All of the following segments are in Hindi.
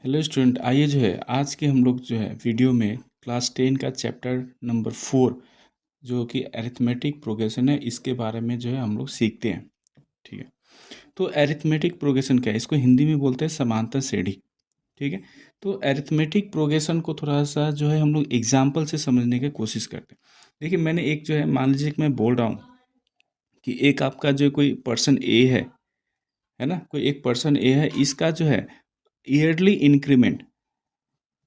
हेलो स्टूडेंट, आइए जो है आज के हम लोग जो है वीडियो में क्लास 10 का चैप्टर नंबर 4 जो कि अरिथमेटिक प्रोग्रेशन है, इसके बारे में जो है हम लोग सीखते हैं। ठीक है, तो अरिथमेटिक प्रोग्रेशन क्या है? इसको हिंदी में बोलते हैं समांतर श्रेणी। ठीक है, तो अरिथमेटिक प्रोग्रेशन को थोड़ा सा जो है हम लोग एग्जाम्पल से समझने की कोशिश करते हैं। देखिए, मैंने एक जो है, मान लीजिए कि मैं बोल रहा हूँ कि एक आपका जो कोई पर्सन ए है ना, कोई एक पर्सन ए है, इसका जो है ईयरली इंक्रीमेंट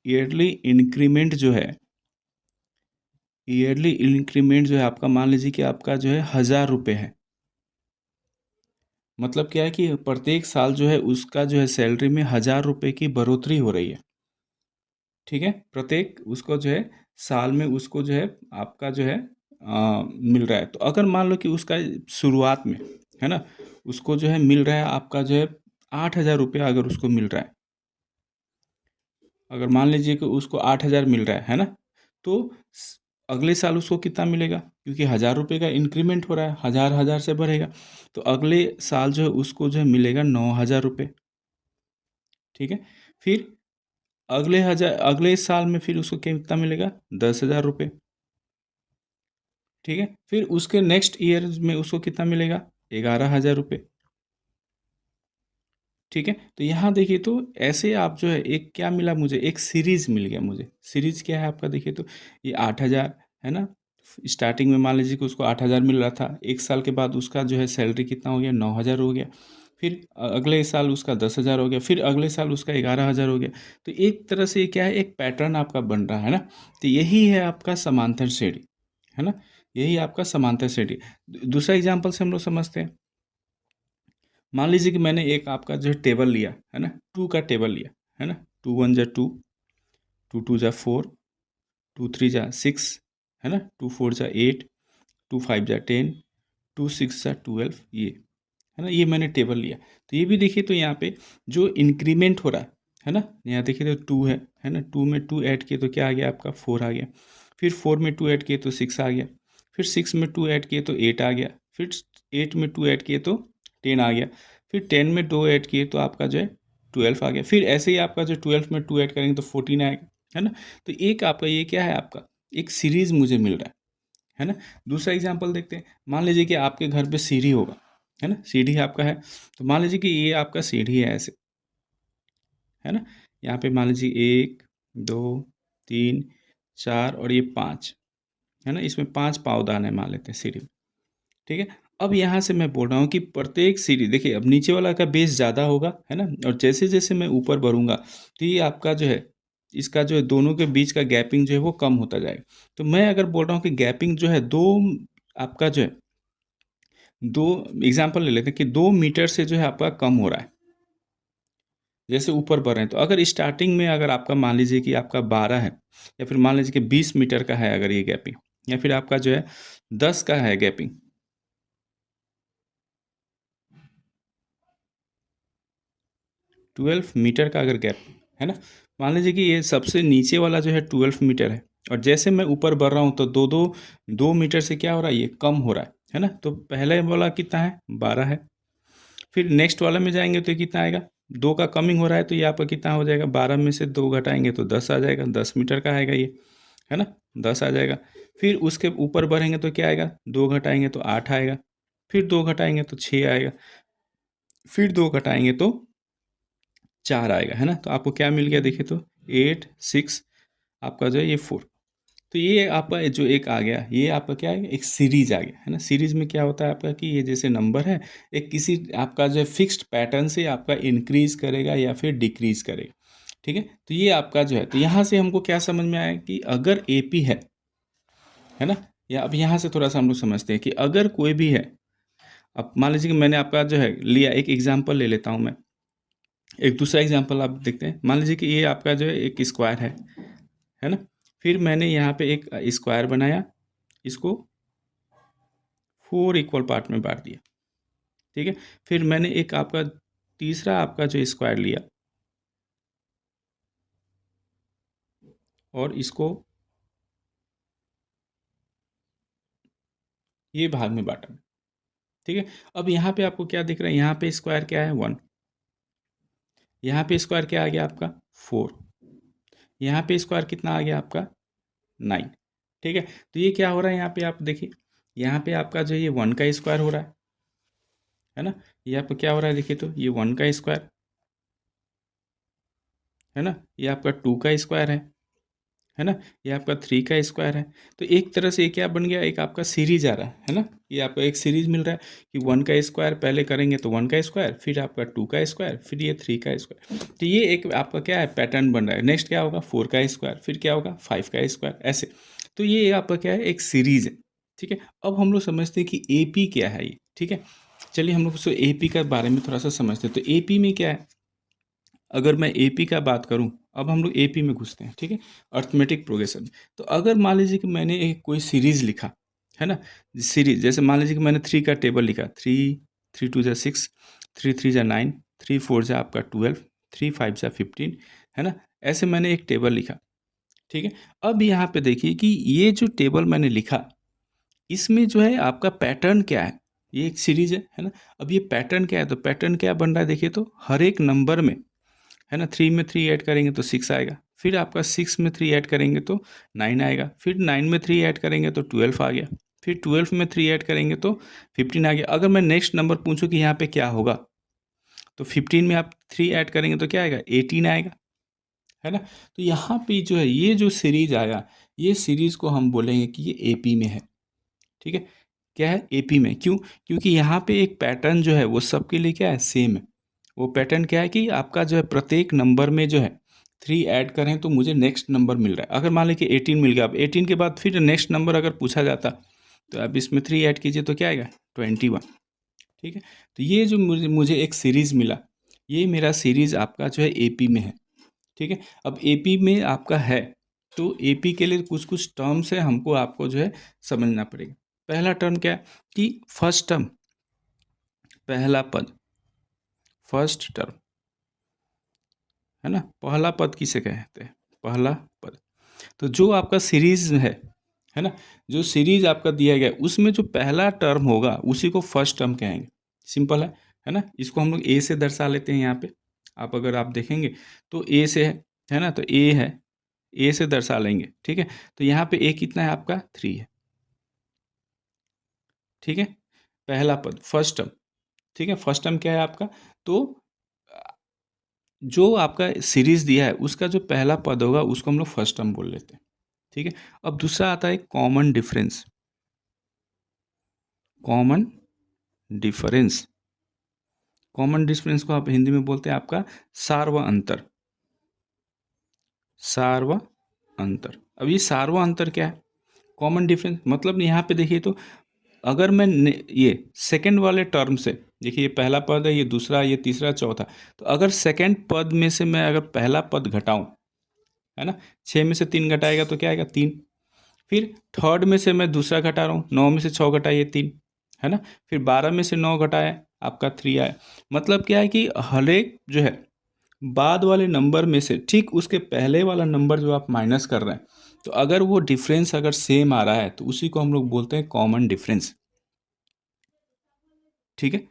जो है, ईयरली इंक्रीमेंट जो है आपका, मान लीजिए कि आपका जो है 1000 रुपये है। मतलब क्या है कि प्रत्येक साल जो है उसका जो है सैलरी में 1000 रुपये की बढ़ोतरी हो रही है। ठीक है, प्रत्येक उसको जो है साल में उसको जो है आपका जो है मिल रहा है। तो अगर मान लो कि उसका शुरुआत में है ना, उसको जो है मिल रहा है आपका जो है 8000 रुपया, अगर उसको मिल रहा है, अगर मान लीजिए कि उसको 8000 मिल रहा है ना, तो अगले साल उसको कितना मिलेगा? क्योंकि 1000 रुपये का इंक्रीमेंट हो रहा है, 1000 से बढ़ेगा, तो अगले साल जो है उसको जो है मिलेगा 9000 रुपये। ठीक है, फिर अगले साल में फिर उसको कितना मिलेगा? 10,000 रुपये। ठीक है, फिर उसके नेक्स्ट ईयर में उसको कितना मिलेगा? 11,000 रुपये। ठीक है, तो यहाँ देखिए, तो ऐसे आप जो है एक क्या मिला मुझे, एक सीरीज मिल गया मुझे। सीरीज क्या है आपका? देखिए तो ये 8,000 है ना, स्टार्टिंग में मान लीजिए कि उसको 8,000 मिल रहा था, एक साल के बाद उसका जो है सैलरी कितना हो गया? 9,000 हो गया। फिर अगले साल उसका 10,000 हो गया, फिर अगले साल उसका 11,000 हो गया। तो एक तरह से ये क्या है, एक पैटर्न आपका बन रहा है ना। तो यही है आपका समांतर श्रेणी, है ना, यही आपका समांतर श्रेणी। दूसरा एग्जाम्पल से हम लोग समझते हैं। मान लीजिए कि मैंने एक आपका जो है टेबल लिया है ना, 2 का टेबल लिया है ना, 2 1 जा 2, 2 2 जा 4, 2 3 जा 6, है ना, 2 4 जा 8, 2 5 जा 10, 2 6 जा 12, ये है ना, ये मैंने टेबल लिया। तो ये भी देखिए, तो यहाँ पे जो इंक्रीमेंट हो रहा है ना, यहाँ देखिए तो 2 है ना, 2 में 2 ऐड किए तो क्या आ गया आपका? 4 आ गया। फिर 4 में 2 ऐड किए तो 6 आ गया। फिर 6 में 2 ऐड किए तो 8 आ गया। फिर 8 में 2 ऐड किए तो 10 आ गया। फिर 10 में 2 ऐड किए तो आपका जो है 12 आ गया। फिर ऐसे ही आपका जो 12 में 2 ऐड करेंगे तो 14 आएगा, है ना। तो एक आपका ये क्या है, आपका एक सीरीज मुझे मिल रहा है ना। दूसरा एग्जाम्पल देखते हैं। मान लीजिए कि आपके घर पे सीढ़ी होगा, है ना, सीढ़ी आपका है। तो मान लीजिए कि ये आपका सीढ़ी है ऐसे, है ना। यहाँ पे मान लीजिए 1 2 3 4 और ये 5, है ना, इसमें 5 पावदान है, मान लेते हैं सीढ़ी में। ठीक है, अब यहाँ से मैं बोल रहा हूँ कि प्रत्येक सीढ़ी, देखिए अब नीचे वाला का बेस ज़्यादा होगा, है ना, और जैसे जैसे मैं ऊपर बढ़ूंगा तो ये आपका जो है, इसका जो है दोनों के बीच का गैपिंग जो है वो कम होता जाएगा। तो मैं अगर बोल रहा हूँ कि गैपिंग जो है दो, आपका जो है दो, एग्जाम्पल ले लेते हैं कि 2 मीटर से जो है आपका कम हो रहा है जैसे ऊपर बढ़ रहे हैं। तो अगर स्टार्टिंग में अगर आपका मान लीजिए कि आपका 12 है, या फिर मान लीजिए कि 20 मीटर का है अगर ये गैपिंग, या फिर आपका जो है 10 का है गैपिंग, 12 मीटर का अगर गैप है ना, मान लीजिए कि ये सबसे नीचे वाला जो है 12 मीटर है, और जैसे मैं ऊपर बढ़ रहा हूँ तो 2 मीटर से क्या हो रहा है, ये कम हो रहा है ना। तो पहले वाला कितना है? 12 है। फिर नेक्स्ट वाला में जाएंगे तो ये कितना आएगा? 2 का कमिंग हो रहा है, तो ये आपका कितना हो जाएगा? 12 में से 2 घटाएंगे तो 10 आ जाएगा, 10 मीटर का आएगा ये, है ना, 10 आ जाएगा। फिर उसके ऊपर बढ़ेंगे तो क्या आएगा? 2 घटाएंगे तो 8 आएगा। फिर 2 घटाएंगे तो 6 आएगा। फिर 2 घटाएंगे तो 4 आएगा, है ना। तो आपको क्या मिल गया? देखिए तो 8 6, आपका जो है ये 4। तो ये आपका जो एक आ गया, ये आपका क्या है? एक सीरीज आ गया, है ना। सीरीज में क्या होता है आपका कि ये जैसे नंबर है, एक किसी आपका जो है फिक्स्ड पैटर्न से आपका इंक्रीज करेगा या फिर डिक्रीज करेगा। ठीक है, तो ये आपका जो है, तो यहाँ से हमको क्या समझ में आया कि अगर एपी है ना, या अब यहाँ से थोड़ा सा हम लोग समझते हैं कि अगर कोई भी है, अब मान लीजिए कि मैंने आपका जो है लिया, एक एग्जाम्पल ले लेता हूँ मैं। एक दूसरा एग्जाम्पल आप देखते हैं। मान लीजिए कि ये आपका जो है एक स्क्वायर है ना। फिर मैंने यहाँ पे एक स्क्वायर बनाया, इसको 4 इक्वल पार्ट में बांट दिया। ठीक है, फिर मैंने एक आपका तीसरा आपका जो स्क्वायर लिया और इसको ये भाग में बांटा। ठीक है, अब यहाँ पे आपको क्या दिख रहा है? यहाँ पे स्क्वायर क्या है? 1। यहाँ पे स्क्वायर क्या आ गया आपका? 4, यहाँ पे स्क्वायर कितना आ गया आपका 9। ठीक है, तो ये क्या हो रहा है यहाँ पे आप देखिए, यहाँ पे आपका जो ये 1 का स्क्वायर हो रहा है ना, ये आपका क्या हो रहा है देखिए, तो ये 1 का स्क्वायर है ना, ये आपका 2 का स्क्वायर है ना, ये आपका 3 का स्क्वायर है। तो एक तरह से ये क्या बन गया, एक आपका सीरीज आ रहा है ना, ये आपको एक सीरीज मिल रहा है कि 1 का स्क्वायर पहले करेंगे तो 1 का स्क्वायर, फिर आपका 2 का स्क्वायर, फिर ये 3 का स्क्वायर। तो ये एक आपका क्या है, पैटर्न बन रहा है। नेक्स्ट क्या होगा, 4 का स्क्वायर, फिर क्या होगा 5 का स्क्वायर, ऐसे। तो ये आपका क्या है, एक सीरीज है। ठीक है, अब हम लोग समझते हैं कि AP क्या है ये। ठीक है, चलिए हम लोग उसको AP के बारे में थोड़ा सा समझते हैं। तो AP में क्या है, अगर मैं AP का बात करूं, अब हम लोग AP में घुसते हैं। ठीक है, अर्थमेटिक प्रोग्रेशन। तो अगर मान लीजिए कि मैंने एक कोई सीरीज लिखा है ना, सीरीज जैसे मान लीजिए कि मैंने 3 का टेबल लिखा, 3 3 2 6, 3 3 9, 3 4 आपका 12, 3 5 15, है ना, ऐसे मैंने एक टेबल लिखा। ठीक है, अब यहाँ पे देखिए कि ये जो टेबल मैंने लिखा, इसमें जो है आपका पैटर्न क्या है, ये एक सीरीज है ना। अब ये पैटर्न क्या है, तो पैटर्न क्या बन रहा है देखिए, तो हर एक नंबर में है ना, 3 में 3 ऐड करेंगे तो 6 आएगा, फिर आपका 6 में 3 ऐड करेंगे तो 9 आएगा, फिर 9 में 3 ऐड करेंगे तो 12 आ गया, फिर 12 में 3 ऐड करेंगे तो 15 आ गया। अगर मैं नेक्स्ट नंबर पूछूं कि यहाँ पे क्या होगा, तो 15 में आप 3 ऐड करेंगे तो क्या आएगा, 18 आएगा, है ना। तो यहाँ पे जो है ये जो सीरीज आया, ये सीरीज को हम बोलेंगे कि ये AP में है। ठीक है, क्या है, AP में। क्यों, क्योंकि यहाँ पे एक पैटर्न जो है वो सबके लिए क्या है, सेम है। वो पैटर्न क्या है कि आपका जो है प्रत्येक नंबर में जो है 3 ऐड करें तो मुझे नेक्स्ट नंबर मिल रहा है। अगर मान लीजिए 18 मिल गया, अब 18 के बाद फिर नेक्स्ट नंबर अगर पूछा जाता, तो अब इसमें 3 ऐड कीजिए तो क्या आएगा, 21। ठीक है, तो ये जो मुझे एक सीरीज़ मिला, ये मेरा सीरीज़ आपका जो है AP में है। ठीक है, अब AP में आपका है, तो AP के लिए कुछ कुछ टर्म्स है, हमको आपको जो है समझना पड़ेगा। पहला टर्म क्या है कि फर्स्ट टर्म, पहला पद, फर्स्ट टर्म, है ना, पहला पद किसे कहते हैं, पहला पद। तो जो आपका सीरीज है ना, जो सीरीज आपका दिया गया उसमें जो पहला टर्म होगा उसी को फर्स्ट टर्म कहेंगे। सिंपल है ना। इसको हम लोग ए से दर्शा लेते हैं। यहाँ पे आप अगर आप देखेंगे तो ए से है ना, तो ए है, ए से दर्शा लेंगे। ठीक है, तो यहाँ पे ए कितना है आपका 3 है। ठीक है, पहला पद फर्स्ट टर्म। ठीक है, फर्स्ट टर्म क्या है आपका, तो जो आपका सीरीज दिया है उसका जो पहला पद होगा उसको हम लोग फर्स्ट टर्म बोल लेते हैं। ठीक है, अब दूसरा आता है common difference. Common difference, common difference को आप हिंदी में बोलते हैं आपका सार्व अंतर। सार्व अंतर, अब ये सार्व अंतर क्या है, कॉमन डिफरेंस मतलब यहाँ पे देखिए, तो अगर मैं ये सेकंड वाले टर्म से, देखिए ये पहला पद है, ये दूसरा, ये तीसरा, चौथा, तो अगर सेकंड पद में से मैं अगर पहला पद घटाऊं, है ना, 6 में से 3 घटाएगा तो क्या आएगा 3। फिर थर्ड में से मैं दूसरा घटा रहा हूँ, 9 में से 6 घटाइए 3, है ना, फिर 12 में से 9 घटाया आपका 3 आया। मतलब क्या है कि हर एक जो है बाद वाले नंबर में से ठीक उसके पहले वाला नंबर जो आप माइनस कर रहे हैं, तो अगर वो डिफरेंस अगर सेम आ रहा है तो उसी को हम लोग बोलते हैं कॉमन डिफरेंस। ठीक है,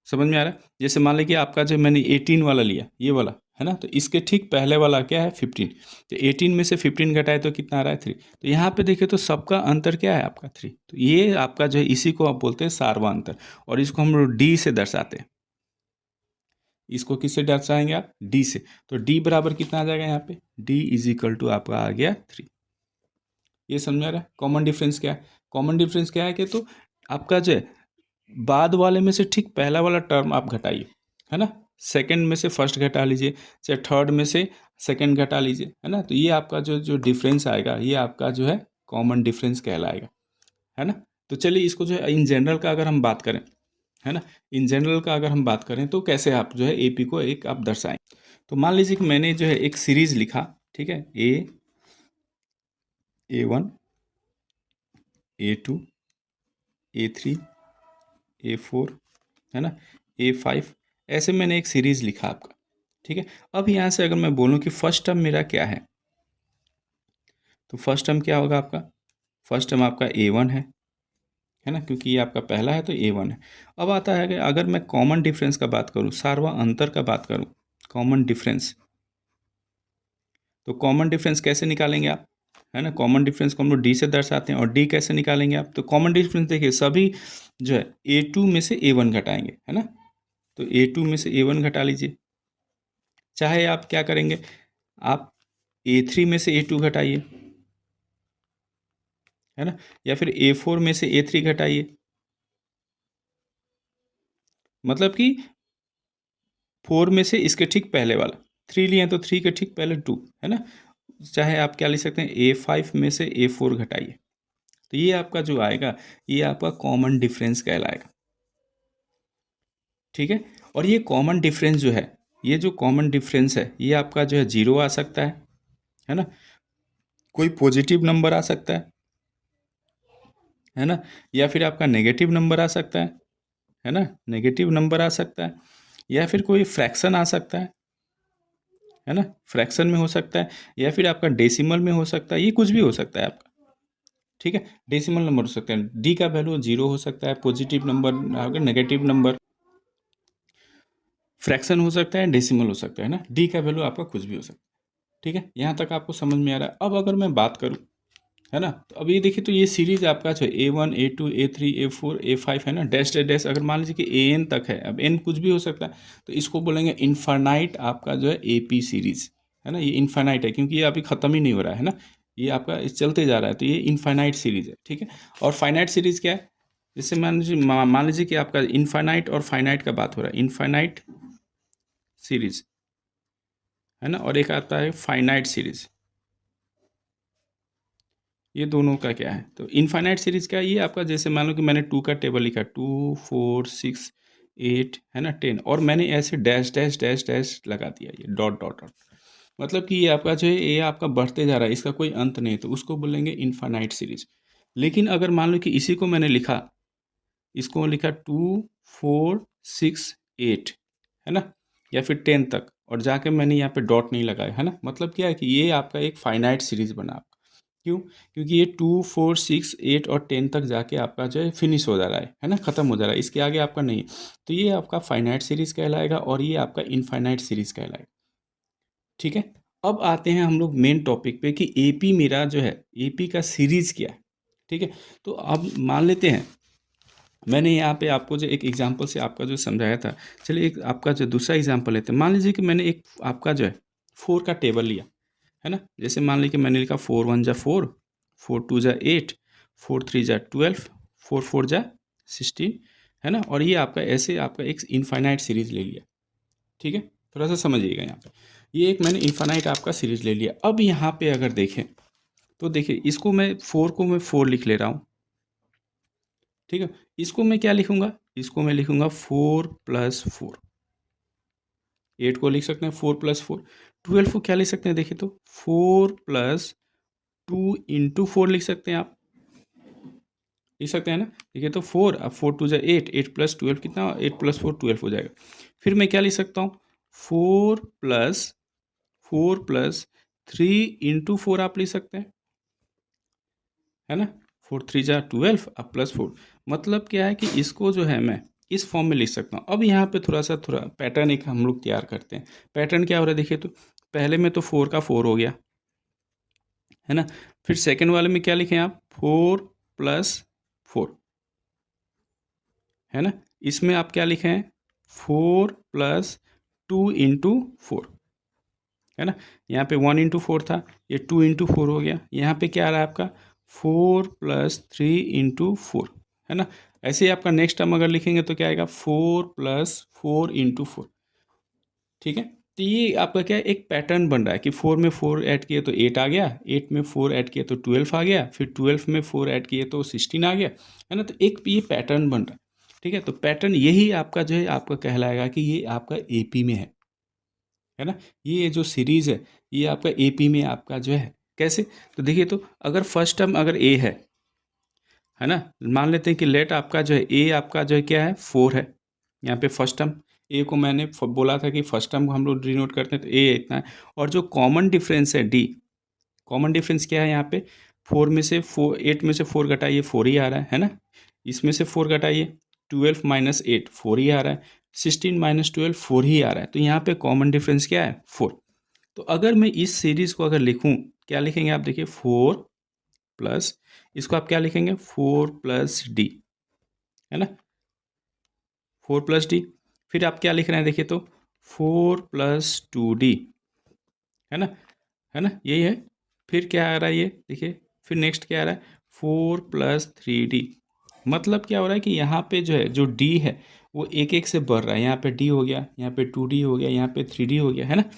समझ में आ रहा है। जैसे मान लीजिए आपका जो मैंने 18 वाला लिया, ये वाला है ना, तो इसके ठीक पहले वाला क्या है 15, तो 18 में से 15 घटाए तो कितना आ रहा है 3। तो यहाँ पे देखिए तो सबका अंतर क्या है आपका 3। तो ये आपका जो है इसी को आप बोलते हैं सार्वा अंतर, और इसको हम लोग डी से दर्शाते हैं। इसको किससे दर्शाएंगे आप, डी से। तो डी बराबर कितना आ जाएगा यहाँ पे, डी इज इक्वल टू आपका आ गया 3। ये समझ में आ रहा है कॉमन डिफरेंस क्या है। कॉमन डिफरेंस क्या है कि तो आपका जो है बाद वाले में से ठीक पहला वाला टर्म आप घटाइए, है ना, सेकंड में से फर्स्ट घटा लीजिए, चाहे थर्ड में से सेकंड घटा लीजिए, है ना, तो ये आपका जो जो डिफरेंस आएगा ये आपका जो है कॉमन डिफरेंस कहलाएगा, है ना। तो चलिए इसको जो है इन जनरल का अगर हम बात करें, है ना, इन जनरल का अगर हम बात करें तो कैसे आप जो है AP को एक आप दर्शाएं। तो मान लीजिए कि मैंने जो है एक सीरीज लिखा, ठीक है, A1, A2, A3, A4, है ना, A5, ऐसे मैंने एक सीरीज लिखा आपका। ठीक है, अब यहाँ से अगर मैं बोलूँ कि फर्स्ट टर्म मेरा क्या है, तो फर्स्ट टर्म क्या होगा आपका, फर्स्ट टर्म आपका A1 है ना, क्योंकि ये आपका पहला है तो A1 है। अब आता है कि अगर मैं कॉमन डिफरेंस का बात करूँ, सार्वा अंतर का बात करूँ, कॉमन डिफरेंस, तो कॉमन डिफरेंस कैसे निकालेंगे आप, है ना, कॉमन डिफरेंस को हम लोग डी से दर्शाते हैं, और डी कैसे निकालेंगे आप, तो कॉमन डिफरेंस देखिए सभी जो है A2 में से A1 घटाएंगे, है ना, तो A2 में से A1 घटा लीजिए, चाहे आप क्या करेंगे, आप A3 में से A2 घटाइए, है ना, या फिर A4 में से A3 घटाइए, मतलब कि 4 में से इसके ठीक पहले वाला, 3 लिए हैं तो 3 के ठीक पहले 2, है ना, चाहे आप क्या लिख सकते हैं, A5 में से A4 घटाइए, तो ये आपका जो आएगा ये आपका कॉमन डिफरेंस कहलाएगा, ठीक है। और ये कॉमन डिफरेंस जो है, ये जो कॉमन डिफरेंस है ये आपका जो है 0 आ सकता है ना, कोई पॉजिटिव नंबर आ सकता है ना, या फिर आपका नेगेटिव नंबर आ सकता है ना, नेगेटिव नंबर आ सकता है, या फिर कोई फ्रैक्शन आ सकता है ना, फ्रैक्शन में हो सकता है, या फिर आपका डेसिमल में हो सकता है, ये कुछ भी हो सकता है आपका, ठीक है, डेसिमल नंबर हो सकता है, डी का वैल्यू 0 हो सकता है, पॉजिटिव नंबर अगर नेगेटिव नंबर, फ्रैक्शन हो सकता है, डेसिमल हो सकता है ना, डी का वैल्यू आपका कुछ भी हो सकता है, ठीक है, यहाँ तक आपको समझ में आ रहा है। अब अगर मैं बात करूँ, है ना, तो अब ये देखिए, तो ये सीरीज आपका जो A1 A2 A3 A4 A5 है ना, डैश डैश डैश, अगर मान लीजिए कि AN तक है, अब N कुछ भी हो सकता है, तो इसको बोलेंगे इनफाइनाइट आपका जो है AP सीरीज, है ना, ये इनफाइनाइट है क्योंकि ये अभी ख़त्म ही नहीं हो रहा है ना, ये आपका चलते जा रहा है, तो ये इनफाइनाइट सीरीज है, ठीक है। और फाइनाइट सीरीज क्या है, जैसे मान लीजिए कि आपका इनफाइनाइट और फाइनाइट का बात हो रहा है, इनफाइनाइट सीरीज, है ना, और एक आता है फाइनाइट सीरीज, ये दोनों का क्या है, तो इनफाइनाइट सीरीज क्या है, ये आपका जैसे मान लो कि मैंने 2 का टेबल लिखा, 2 4 6 8, है ना, 10, और मैंने ऐसे डैश डैश डैश डैश लगा दिया, ये डॉट डॉट डॉट, मतलब कि ये आपका जो है ये आपका बढ़ते जा रहा है, इसका कोई अंत नहीं, तो उसको बोलेंगे इनफाइनाइट सीरीज। लेकिन अगर मान लो कि इसी को मैंने लिखा, इसको लिखा 2 4 6 8, है ना, या फिर 10 तक, और जाके मैंने यहाँ पे डॉट नहीं लगाया, है ना, मतलब क्या है कि ये आपका एक फाइनाइट सीरीज बना, क्यों, क्योंकि ये 2 4 6 8 और 10 तक जाके आपका जो है फिनिश हो जा रहा है ना, ख़त्म हो जा रहा है, इसके आगे आपका नहीं, तो ये आपका फाइनाइट सीरीज़ कहलाएगा, और ये आपका इनफाइनाइट सीरीज़ कहलाएगा, ठीक है। अब आते हैं हम लोग मेन टॉपिक पे कि एपी मेरा जो है, एपी का सीरीज़ क्या है, ठीक है। तो अब मान लेते हैं, मैंने यहाँ पे आपको जो एक एग्जांपल से आपका जो समझाया था, चलिए एक आपका जो दूसरा एग्जांपल लेते हैं, मान लीजिए कि मैंने एक आपका जो है 4 का टेबल लिया, है ना, जैसे मान लीजिए मैंने लिखा 4 1 जा 4, 4 2 जा 8, 4 3 जा 12, 4 4 जा 16, है ना, और ये आपका ऐसे आपका एक इनफाइनाइट सीरीज ले लिया, ठीक है, थोड़ा सा समझिएगा यहाँ पे, ये एक मैंने इनफाइनाइट आपका सीरीज ले लिया। अब यहाँ पे अगर देखें तो देखिए, इसको मैं 4 को मैं 4 लिख ले रहा हूँ, ठीक है, इसको मैं क्या लिखूंगा, इसको मैं लिखूंगा 4 + 4, 8 को लिख सकते हैं 4 + 4, 12 को क्या लिख सकते हैं, देखिए तो 4 + 2 × 4 लिख सकते हैं आप, लिख सकते हैं ना, देखिए तो 4, अब 4 2 जा 8, 8 + 12 कितना, 8 + 4 12 हो जाएगा। फिर मैं क्या लिख सकता हूँ, 4 + 4 + 3 × 4 आप लिख सकते हैं, है ना, 4 3 जा 12 अब +4, मतलब क्या है कि इसको जो है मैं इस फॉर्म में लिख सकता हूँ। अब यहाँ पे थोड़ा पैटर्न एक हम लोग तैयार करते हैं, पैटर्न क्या हो रहा है देखिए, तो पहले में तो 4 का 4 हो गया, है ना, फिर सेकंड वाले में क्या लिखें आप, 4 + 4, है ना, इसमें आप क्या लिखे हैं, 4 + 2 × 4, है ना, यहाँ पे 1 × 4 था, ये 2 × 4 हो गया, यहाँ पे क्या आ रहा है आपका 4 + 3 × 4, है ना, ऐसे ही आपका नेक्स्ट टर्म अगर लिखेंगे तो क्या आएगा, 4 + 4 × 4, ठीक है। तो ये आपका क्या है, एक पैटर्न बन रहा है कि 4 में 4 ऐड किए तो 8 आ गया, 8 में 4 ऐड किए तो 12 आ गया, फिर 12 में 4 ऐड किए तो 16 आ गया, है ना, तो एक ये पैटर्न बन रहा है, ठीक है। तो पैटर्न यही आपका जो है आपका कहलाएगा कि ये आपका एपी में है ना, ये जो सीरीज़ है ये आपका एपी में आपका जो है कैसे, तो देखिए तो अगर फर्स्ट टर्म अगर ए है ना, मान लेते हैं कि लेट आपका जो है ए आपका जो है क्या है 4 है, यहाँ पे फर्स्ट टर्म ए को मैंने बोला था कि फर्स्ट टर्म को हम लोग डिनोट करते हैं, तो ए इतना है, और जो कॉमन डिफरेंस है डी, कॉमन डिफरेंस क्या है यहाँ पे, 4 में से 4 8 में से 4 घटाइए 4 ही आ रहा है ना, इसमें से 4 घटाइए 12 - 8 4 ही आ रहा है, 16 - 12 4 ही आ रहा है, तो यहाँ पे कॉमन डिफरेंस क्या है 4। तो अगर मैं इस सीरीज़ को अगर लिखूँ, क्या लिखेंगे आप देखिए 4 प्लस, इसको आप क्या लिखेंगे 4 प्लस डी, है ना, 4 प्लस डी। फिर आप क्या लिख रहे हैं देखिए तो 4 प्लस 2d, है ना, है ना, यही है। फिर क्या आ रहा है ये देखिए, फिर नेक्स्ट क्या आ रहा है 4 प्लस 3d। मतलब क्या हो रहा है कि यहाँ पे जो है जो d है वो एक एक से बढ़ रहा है। यहाँ पे d हो गया, यहाँ पे 2d हो गया, यहाँ पे 3d हो गया, है ना।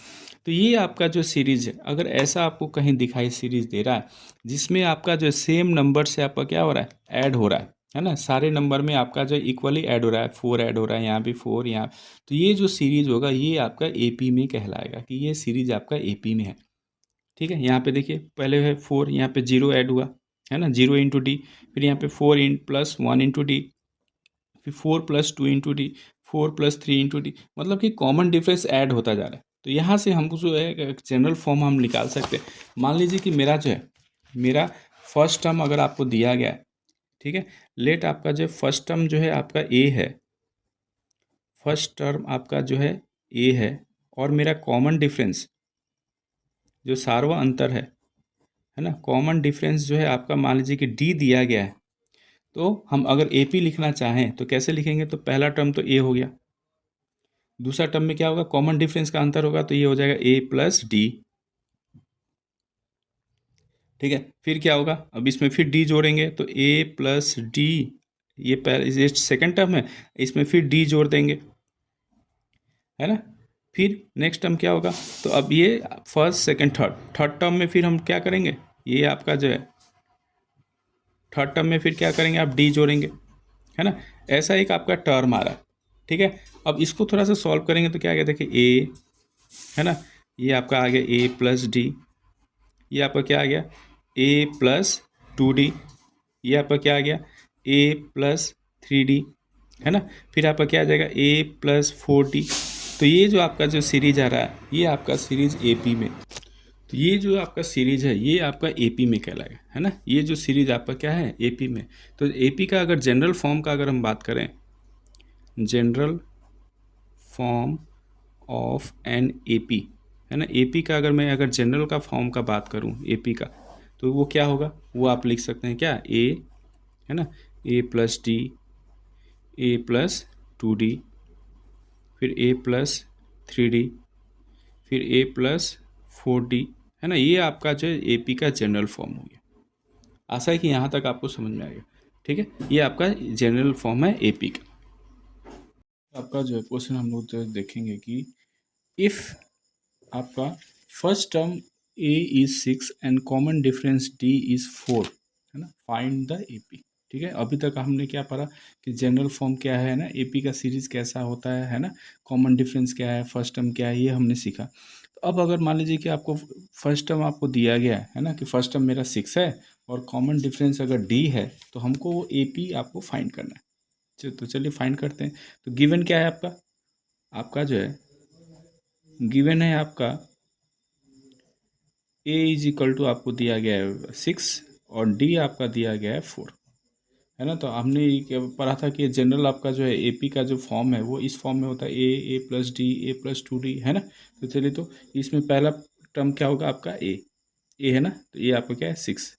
तो ये आपका जो सीरीज है, अगर ऐसा आपको कहीं दिखाई सीरीज दे रहा है जिसमें आपका जो सेम नंबर से आपका क्या हो रहा है ऐड हो रहा है ना, सारे नंबर में आपका जो इक्वली ऐड हो रहा है, 4 ऐड हो रहा है, यहाँ भी 4, यहाँ, तो ये जो सीरीज होगा ये आपका एपी में कहलाएगा कि ये सीरीज आपका एपी में है। ठीक है, यहाँ पे देखिए पहले है 4, यहाँ पे 0 ऐड हुआ, है ना, 0 इंटू डी। फिर यहाँ पे 4 इन प्लस 1 इंटू डी, फिर 4 plus 2 into D, 4 plus 3 into D. मतलब कि कॉमन डिफरेंस ऐड होता जा रहा है। तो यहाँ से हमको जो है जनरल फॉर्म हम निकाल सकते हैं। मान लीजिए कि मेरा जो है, मेरा फर्स्ट टर्म अगर आपको दिया गया है, ठीक है, लेट आपका जो फर्स्ट टर्म जो है आपका ए है, फर्स्ट टर्म आपका जो है ए है, और मेरा कॉमन डिफरेंस जो सार्वा अंतर है ना, कॉमन डिफरेंस जो है आपका मान लीजिए कि डी दिया गया है। तो हम अगर ए पी लिखना चाहें तो कैसे लिखेंगे, तो पहला टर्म तो ए हो गया, दूसरा टर्म में क्या होगा कॉमन डिफरेंस का अंतर होगा, तो ये हो जाएगा ए प्लस डी। ठीक है, फिर क्या होगा, अब इसमें फिर डी जोड़ेंगे तो ए प्लस डी, ये पहले ये सेकेंड टर्म है, इसमें फिर डी जोड़ देंगे, है ना। फिर नेक्स्ट टर्म क्या होगा, तो अब ये first second third, third term में फिर हम क्या करेंगे, ये आपका जो है थर्ड टर्म में फिर क्या करेंगे आप डी जोड़ेंगे, है ना। ऐसा एक आपका टर्म आ रहा है। ठीक है, अब इसको थोड़ा सा सॉल्व करेंगे तो क्या आ गया देखिए ए, है ना, ये आपका आ गया ए प्लस डी, ये आपका क्या आ गया ए प्लस 2d, ये आपका क्या आ गया ए प्लस 3d, है ना। फिर आपका क्या आ जाएगा ए प्लस 4d। तो ये जो आपका जो सीरीज आ रहा है ये आपका सीरीज एपी में, तो ये जो आपका सीरीज है ये आपका एपी में कहलाएगा, है ना। ये जो सीरीज आपका क्या है एपी में। तो एपी का अगर जनरल फॉर्म का अगर हम बात करें, general form of an AP, है ना, एपी का अगर मैं अगर जनरल का फॉर्म का बात करूं एपी का, तो वो क्या होगा, वो आप लिख सकते हैं क्या ए, है ना, ए प्लस डी, ए प्लस 2d, फिर ए प्लस 3d, फिर ए प्लस 4d, है ना। ये आपका जो एपी का जनरल फॉर्म हो गया। आशा है कि यहाँ तक आपको समझ में आएगा। ठीक है, ये आपका जनरल फॉर्म है एपी का। आपका जो है क्वेश्चन हम लोग जो देखेंगे कि इफ़ आपका first term A is 6 and common difference D is 4, है ना, फाइंड द एपी। ठीक है, अभी तक हमने क्या पढ़ा कि जनरल फॉर्म क्या है ना, एपी का सीरीज कैसा होता है ना, कॉमन डिफरेंस क्या है, फर्स्ट टर्म क्या है, ये हमने सीखा। तो अब अगर मान लीजिए कि आपको फर्स्ट टर्म आपको दिया गया है ना, कि फर्स्ट टर्म मेरा 6 है और कॉमन डिफरेंस अगर डी है, तो हमको वो एपी आपको फाइंड करना है। तो चलिए फाइंड करते हैं। तो गिवन क्या है आपका, आपका जो है गिवन है आपका ए इज इक्वल टू आपको दिया गया है 6 और डी आपका दिया गया है 4, है ना। तो हमने क्या पढ़ा था कि जनरल आपका जो है एपी का जो फॉर्म है वो इस फॉर्म में होता है ए प्लस डी, ए प्लस 2d, है ना। तो चलिए, तो इसमें पहला टर्म क्या होगा आपका ए है ना, तो ये आपका क्या है 6,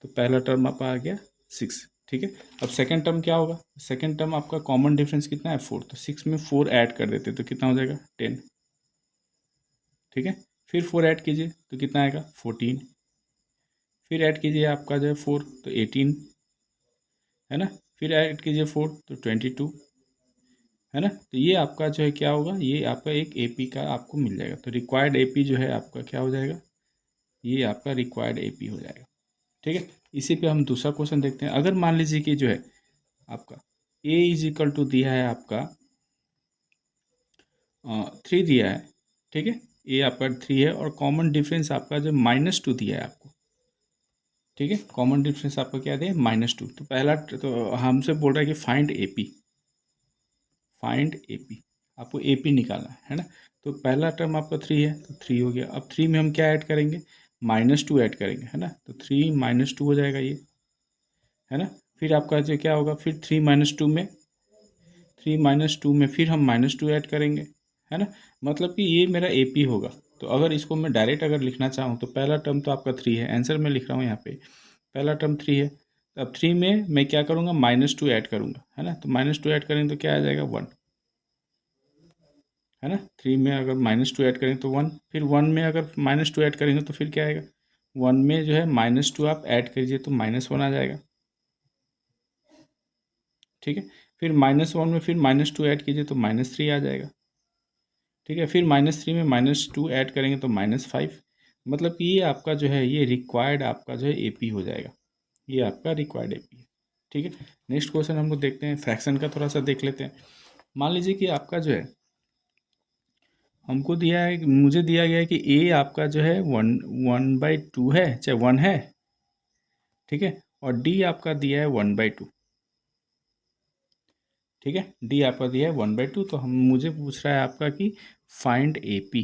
तो पहला टर्म आपका आ गया 6। ठीक है, अब सेकेंड टर्म क्या होगा, सेकेंड टर्म आपका कॉमन डिफरेंस कितना है 4, तो 6 में 4 ऐड कर देते तो कितना हो जाएगा 10। ठीक है, फिर 4 ऐड कीजिए तो कितना आएगा 14, फिर ऐड कीजिए आपका जो है 4 तो 18, है ना, फिर ऐड कीजिए 4 तो 22, है ना। तो ये आपका जो है क्या होगा, ये आपका एक एपी का आपको मिल जाएगा। तो रिक्वायर्ड एपी जो है आपका क्या हो जाएगा, ये आपका रिक्वायर्ड एपी हो जाएगा। ठीक है, इसी पे हम दूसरा क्वेश्चन देखते हैं। अगर मान लीजिए कि जो है आपका ए इज इक्वल टू दिया है आपका 3 दिया है, ठीक है, ए आपका 3 है और कॉमन डिफरेंस आपका जो -2 दिया है आपको। ठीक है, कॉमन डिफरेंस आपका क्या दिया है -2। तो पहला तो हमसे बोल रहा है कि फाइंड एपी, फाइंड एपी, आपको एपी निकालना है ना। तो पहला टर्म आपका 3 है तो 3 हो गया। अब 3 में हम क्या ऐड करेंगे, -2 ऐड करेंगे, है ना। तो 3 -2 हो जाएगा ये, है ना। फिर आपका जो क्या होगा, फिर 3 -2 में फिर हम -2 ऐड करेंगे, है ना। मतलब कि ये मेरा एपी होगा। तो अगर इसको मैं डायरेक्ट अगर लिखना चाहूँ तो पहला टर्म तो आपका 3 है, आंसर मैं लिख रहा हूँ यहाँ पे, पहला टर्म 3 है। तो अब 3 में मैं क्या करूँगा, -2 ऐड करूँगा, है ना। तो -2 ऐड करेंगे तो क्या आ जाएगा, 1, है ना। 3 में अगर -2 ऐड करेंगे तो 1, फिर 1 में अगर -2 ऐड करेंगे तो फिर क्या आएगा, 1 में जो है -2 आप ऐड कीजिए तो -1 आ जाएगा, ठीक है। फिर -1 में फिर -2 ऐड कीजिए तो -3 आ जाएगा, ठीक है। फिर -3 में -2 ऐड करेंगे तो -5, मतलब कि ये आपका जो है ये रिक्वायर्ड आपका जो है एपी हो जाएगा, ये आपका रिक्वायर्ड एपी है, ठीक है। नेक्स्ट क्वेश्चन हम लोग देखते हैं, फ्रैक्शन का थोड़ा सा देख लेते हैं। मान लीजिए कि आपका जो है हमको दिया है, मुझे दिया गया है कि ए आपका जो है 1/2 है, चाहे 1 है, ठीक है, और डी आपका दिया है 1/2, ठीक है। डी आपका दिया है 1/2, तो हम मुझे पूछ रहा है आपका कि फाइंड एपी,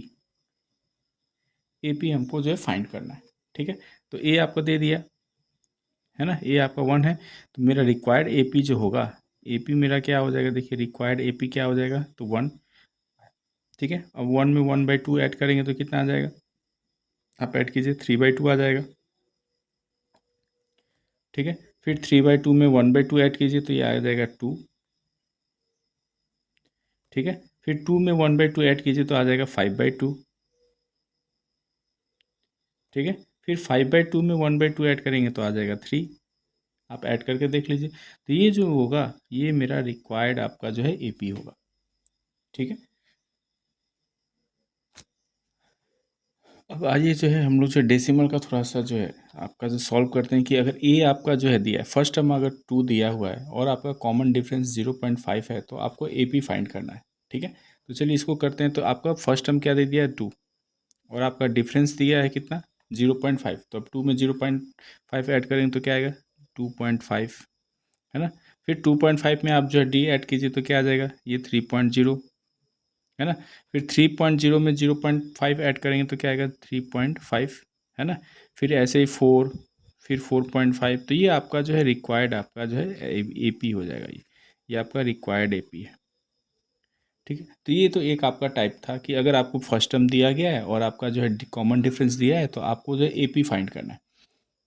एपी हमको जो है फाइंड करना है, ठीक है। तो ए आपको दे दिया है ना, ए आपका 1 है, तो मेरा रिक्वायर्ड एपी जो होगा, एपी मेरा क्या हो जाएगा, देखिए रिक्वायर्ड एपी क्या हो जाएगा, तो 1, ठीक है। अब 1 में 1/2 ऐड करेंगे तो कितना आ जाएगा, आप ऐड कीजिए 3/2 आ जाएगा, ठीक है। फिर 3/2 में 1/2 ऐड कीजिए तो ये आ जाएगा 2, ठीक है। फिर 2 में 1/2 ऐड कीजिए तो आ जाएगा 5/2, ठीक है। फिर 5/2 में 1/2 ऐड करेंगे तो आ जाएगा 3, आप ऐड करके देख लीजिए। तो ये जो होगा ये मेरा रिक्वायर्ड आपका जो है एपी होगा, ठीक है। अब आइए जो है हम लोग जो डेसिमल का थोड़ा सा जो है आपका जो सॉल्व करते हैं कि अगर ए आपका जो है दिया है, फर्स्ट टर्म अगर 2 दिया हुआ है और आपका कॉमन डिफरेंस 0.5 है तो आपको एपी फाइंड करना है, ठीक है। तो चलिए इसको करते हैं। तो आपका फर्स्ट टर्म क्या दे दिया है, 2, और आपका डिफरेंस दिया है कितना, 0.5, तो अब 2 में 0.5 ऐड करेंगे तो क्या आएगा, 2.5, है ना। फिर 2.5 में आप जो है डी ऐड कीजिए तो क्या आ जाएगा, ये 3.0, है ना। फिर 3.0 में 0.5 ऐड करेंगे तो क्या आएगा, 3.5, है ना। फिर ऐसे ही 4, फिर 4.5, तो ये आपका जो है रिक्वायर्ड आपका जो है एपी हो जाएगा, ये आपका रिक्वायर्ड एपी है, ठीक है। तो ये तो एक आपका टाइप था कि अगर आपको फर्स्ट टर्म दिया गया है और आपका जो है कॉमन डिफरेंस दिया है तो आपको जो है एपी फाइंड करना है,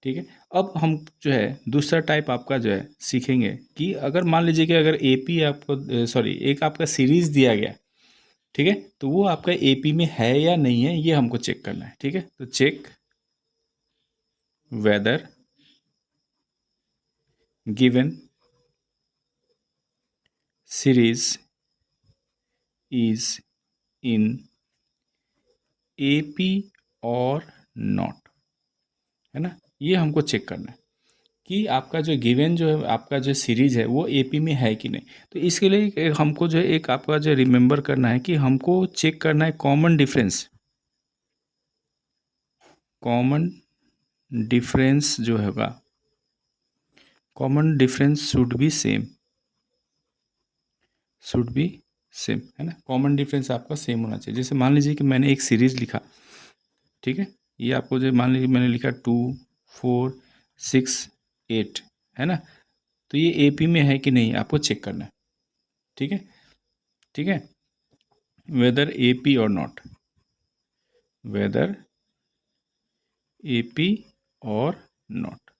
ठीक है। अब हम जो है दूसरा टाइप आपका जो है सीखेंगे कि अगर मान लीजिए कि अगर एपी आपको सॉरी एक आपका सीरीज दिया गया, ठीक है, तो वो आपका एपी में है या नहीं है ये हमको चेक करना है, ठीक है। तो check whether given series is in AP or not, है ना, ये हमको चेक करना है कि आपका जो गिवन जो है आपका जो सीरीज है वो एपी में है कि नहीं। तो इसके लिए हमको जो है एक आपका जो रिमेंबर करना है कि हमको चेक करना है कॉमन डिफरेंस, कॉमन डिफरेंस जो होगा, common difference should be same, should be same, है ना। कॉमन डिफरेंस आपका सेम होना चाहिए। जैसे मान लीजिए कि मैंने एक सीरीज लिखा, ठीक है, ये आपको जो मान लीजिए मैंने लिखा 2, 4, 6, 8, है ना। तो ये एपी में है कि नहीं आपको चेक करना है, ठीक है, ठीक है। Weather AP or not, weather AP or not,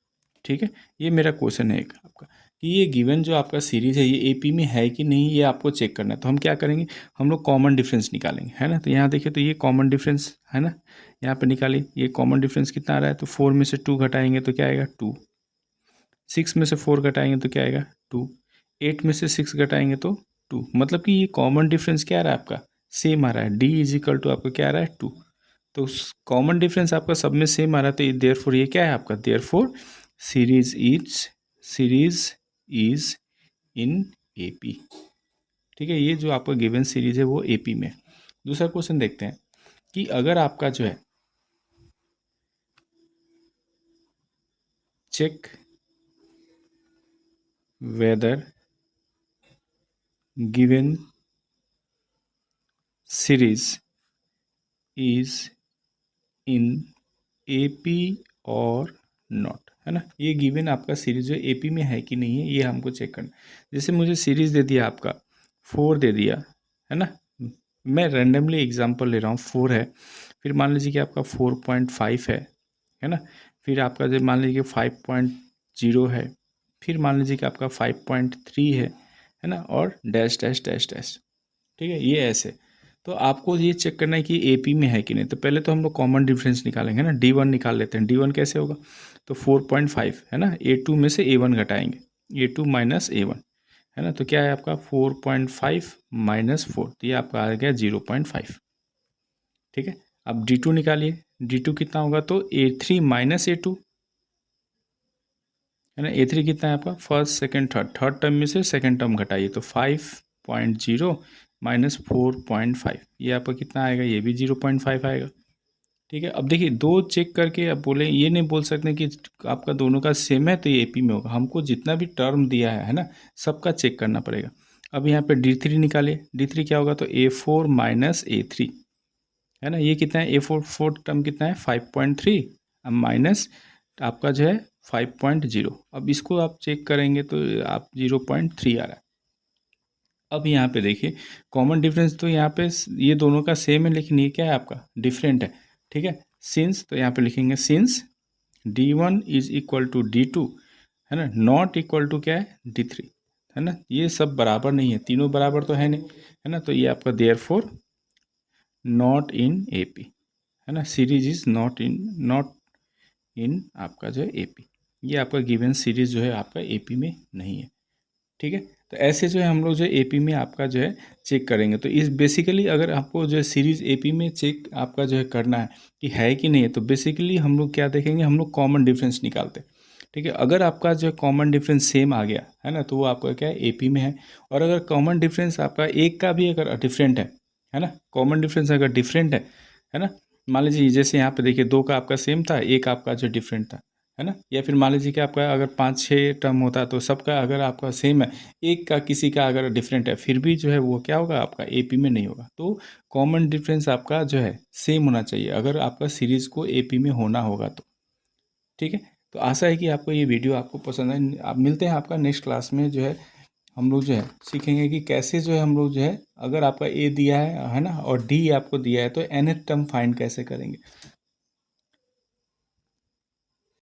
ठीक है। ये मेरा क्वेश्चन है एक आपका कि ये गिवन जो आपका सीरीज है ये एपी में है कि नहीं ये आपको चेक करना है। तो हम क्या करेंगे, हम लोग कॉमन डिफरेंस निकालेंगे, है ना। तो यहाँ देखिए तो ये कॉमन डिफरेंस है ना, यहाँ पे निकालिए, ये कॉमन डिफरेंस कितना आ रहा है, तो 4 में से 2 घटाएंगे तो क्या आएगा 2, 6 में से 4 घटाएंगे तो क्या आएगा 2, 8 में से 6 घटाएंगे तो 2, मतलब कि ये कॉमन डिफरेंस क्या आ रहा है आपका, सेम आ रहा है, डी इज इक्वल टू आपका क्या आ रहा है 2। तो कॉमन डिफरेंस आपका सब में सेम आ रहा है, तो देयरफॉर ये क्या है आपका, therefore series is in AP, ठीक है। ये जो आपका गिवन सीरीज है वो एपी में। दूसरा क्वेश्चन देखते हैं कि अगर आपका जो है check whether given series is in AP or not, है ना। ये गिवन आपका सीरीज जो एपी में है कि नहीं है ये हमको चेक करना। जैसे मुझे सीरीज दे दिया आपका 4 दे दिया, है ना, मैं रैंडमली एग्जांपल ले रहा हूँ, 4 है, फिर मान लीजिए कि आपका 4.5 है ना, फिर आपका जो मान लीजिए 5.0 है, फिर मान लीजिए कि आपका 5.3 है ना, और डैश डैश डैश डैश। ठीक है, ये ऐसे। तो आपको ये चेक करना है कि एपी में है कि नहीं। तो पहले तो हम लोग कॉमन डिफरेंस निकालेंगे ना, D1 निकाल लेते हैं। D1 कैसे होगा, तो 4.5 है ना, A2 में से A1 घटाएंगे, A2 माइनस A1 है ना, तो क्या है आपका 4.5 माइनस 4, तो ये आपका आ गया 0.5। ठीक है, अब D2 निकालिए, D2 कितना होगा, तो A3 माइनस A2 है ना। A3 कितना है आपका, first second third, third term में से सेकंड टर्म घटाइए, तो 5.0 माइनस 4.5, ये आपका कितना आएगा, ये भी 0.5 आएगा। ठीक है, अब देखिए दो चेक करके अब बोले, ये नहीं बोल सकते कि आपका दोनों का सेम है तो ये एपी में होगा। हमको जितना भी टर्म दिया है ना, सबका चेक करना पड़ेगा। अब यहाँ पे D3 निकालिए, D3 क्या होगा, तो A4 माइनस A3 है ना, ये कितना है, A4 फोर्थ टर्म कितना है 5.3, अब माइनस आपका जो है 5.0, अब इसको आप चेक करेंगे तो आप 0.3 आ रहा है। अब यहाँ पे देखिए कॉमन डिफरेंस, तो यहाँ पे ये दोनों का सेम है, लेकिन ये क्या है आपका डिफरेंट है। ठीक है, सिंस, तो यहाँ पे लिखेंगे since D1 is equal to D2 है ना, नॉट इक्वल टू क्या है D3 है ना, ये सब बराबर नहीं है, तीनों बराबर तो है नहीं है ना, तो ये आपका देयरफॉर नॉट इन AP है ना, सीरीज इज नॉट इन आपका जो है AP, ये आपका गिवन सीरीज जो है आपका AP में नहीं है। ठीक है, तो ऐसे जो है हम लोग जो है AP में आपका जो है चेक करेंगे। तो इस बेसिकली अगर आपको जो है सीरीज AP में चेक आपका जो है करना है कि नहीं है, तो बेसिकली हम लोग क्या देखेंगे, हम लोग कॉमन डिफरेंस निकालते हैं। ठीक है, अगर आपका जो है कॉमन डिफरेंस सेम आ गया है ना, तो वो आपका क्या है AP में है। और अगर कॉमन डिफरेंस आपका एक का भी अगर डिफरेंट है ना, कॉमन डिफरेंस अगर डिफरेंट है ना, मान लीजिए जैसे यहाँ पे देखिए दो का आपका सेम था, एक आपका जो डिफरेंट था है ना, या फिर मान लीजिए कि आपका अगर 5-6 टर्म होता तो सबका अगर आपका सेम है, एक का किसी का अगर डिफरेंट है, फिर भी जो है वो क्या होगा आपका AP में नहीं होगा। तो कॉमन डिफरेंस आपका जो है सेम होना चाहिए अगर आपका सीरीज़ को AP में होना होगा तो। ठीक है, तो आशा है कि आपको ये वीडियो आपको पसंद है। आप मिलते हैं आपका नेक्स्ट क्लास में, जो है हम लोग जो है सीखेंगे कि कैसे जो है हम लोग जो है, अगर आपका A दिया है ना, और D आपको दिया है, तो nth टर्म फाइंड कैसे करेंगे।